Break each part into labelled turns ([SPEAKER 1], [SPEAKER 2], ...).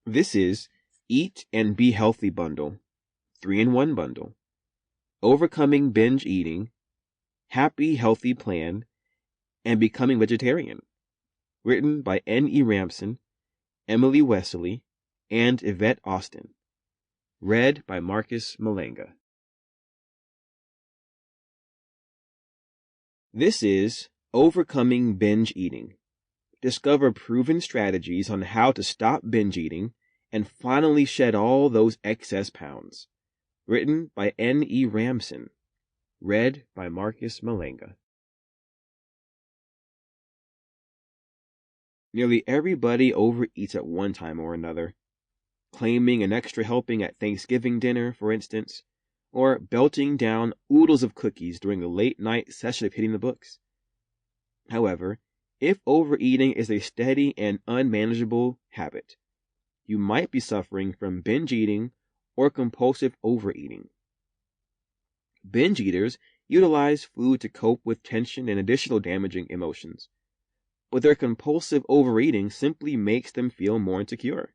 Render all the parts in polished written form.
[SPEAKER 1] This is Eat and Be Healthy Bundle, 3-in-1 bundle, Overcoming Binge Eating, Happy Healthy Plan, and Becoming Vegetarian, written by N.E. Ramson, Emily Wesley, and Yvette Austin, read by Marcus Mulenga. This is Overcoming Binge Eating. Discover proven strategies on how to stop binge eating and finally shed all those excess pounds. Written by N.E. Ramson. Read by Marcus Mulenga. Nearly everybody overeats at one time or another, claiming an extra helping at Thanksgiving dinner, for instance, or belting down oodles of cookies during a late-night session of hitting the books. However, if overeating is a steady and unmanageable habit, you might be suffering from binge eating or compulsive overeating. Binge eaters utilize food to cope with tension and additional damaging emotions, but their compulsive overeating simply makes them feel more insecure.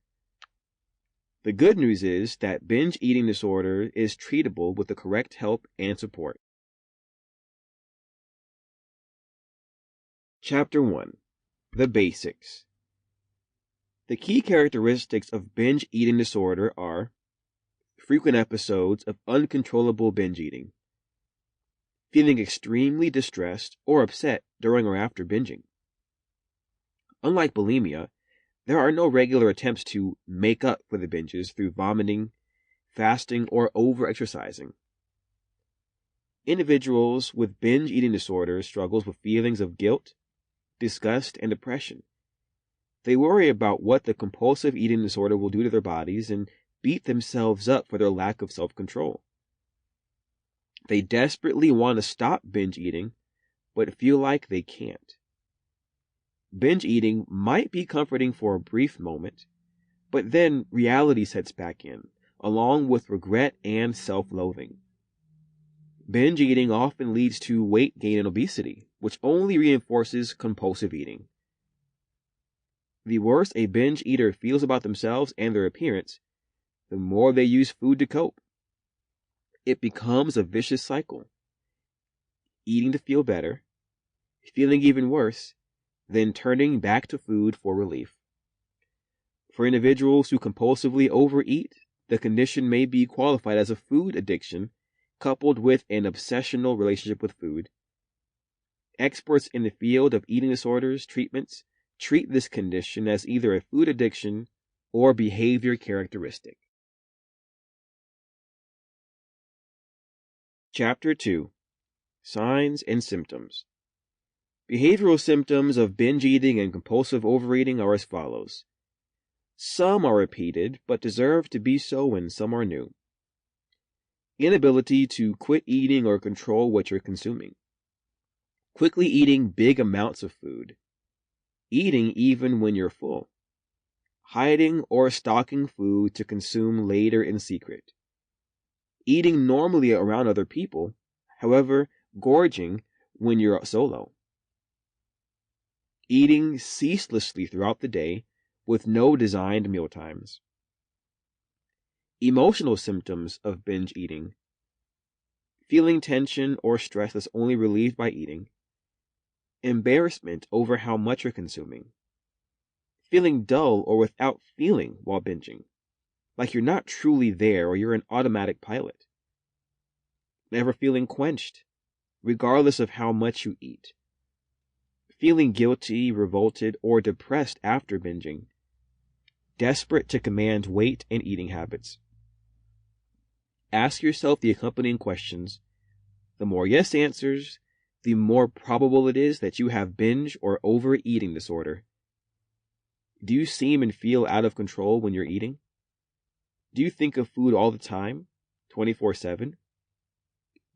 [SPEAKER 1] The good news is that binge eating disorder is treatable with the correct help and support. Chapter 1. The Basics. The key characteristics of binge eating disorder are frequent episodes of uncontrollable binge eating, feeling extremely distressed or upset during or after binging. Unlike bulimia, there are no regular attempts to make up for the binges through vomiting, fasting, or over-exercising. Individuals with binge eating disorder struggle with feelings of guilt, disgust, and depression. They worry about what the compulsive eating disorder will do to their bodies and beat themselves up for their lack of self-control. They desperately want to stop binge eating, but feel like they can't. Binge eating might be comforting for a brief moment, but then reality sets back in, along with regret and self-loathing. Binge eating often leads to weight gain and obesity, which only reinforces compulsive eating. The worse a binge eater feels about themselves and their appearance, the more they use food to cope. It becomes a vicious cycle. Eating to feel better, feeling even worse, then turning back to food for relief. For individuals who compulsively overeat, the condition may be qualified as a food addiction coupled with an obsessional relationship with food. Experts in the field of eating disorders treatments treat this condition as either a food addiction or behavior characteristic. Chapter 2. Signs and Symptoms. Behavioral symptoms of binge eating and compulsive overeating are as follows. Some are repeated, but deserve to be so, and some are new. Inability to quit eating or control what you're consuming. Quickly eating big amounts of food. Eating even when you're full. Hiding or stocking food to consume later in secret. Eating normally around other people, however, gorging when you're solo. Eating ceaselessly throughout the day with no designed meal times. Emotional symptoms of binge eating. Feeling tension or stress that's only relieved by eating. Embarrassment over how much you're consuming. Feeling dull or without feeling while binging, like you're not truly there or you're an automatic pilot. Never feeling quenched, regardless of how much you eat. Feeling guilty, revolted, or depressed after binging. Desperate to command weight and eating habits. Ask yourself the accompanying questions. The more yes answers, the more probable it is that you have binge or overeating disorder. Do you seem and feel out of control when you're eating? Do you think of food all the time, 24/7?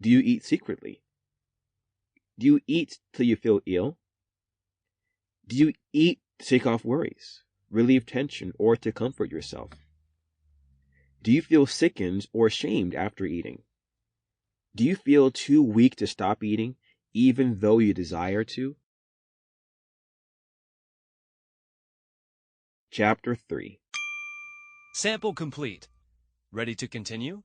[SPEAKER 1] Do you eat secretly? Do you eat till you feel ill? Do you eat to take off worries, relieve tension, or to comfort yourself? Do you feel sickened or ashamed after eating? Do you feel too weak to stop eating, even though you desire to? Chapter 3.
[SPEAKER 2] Sample complete. Ready to continue?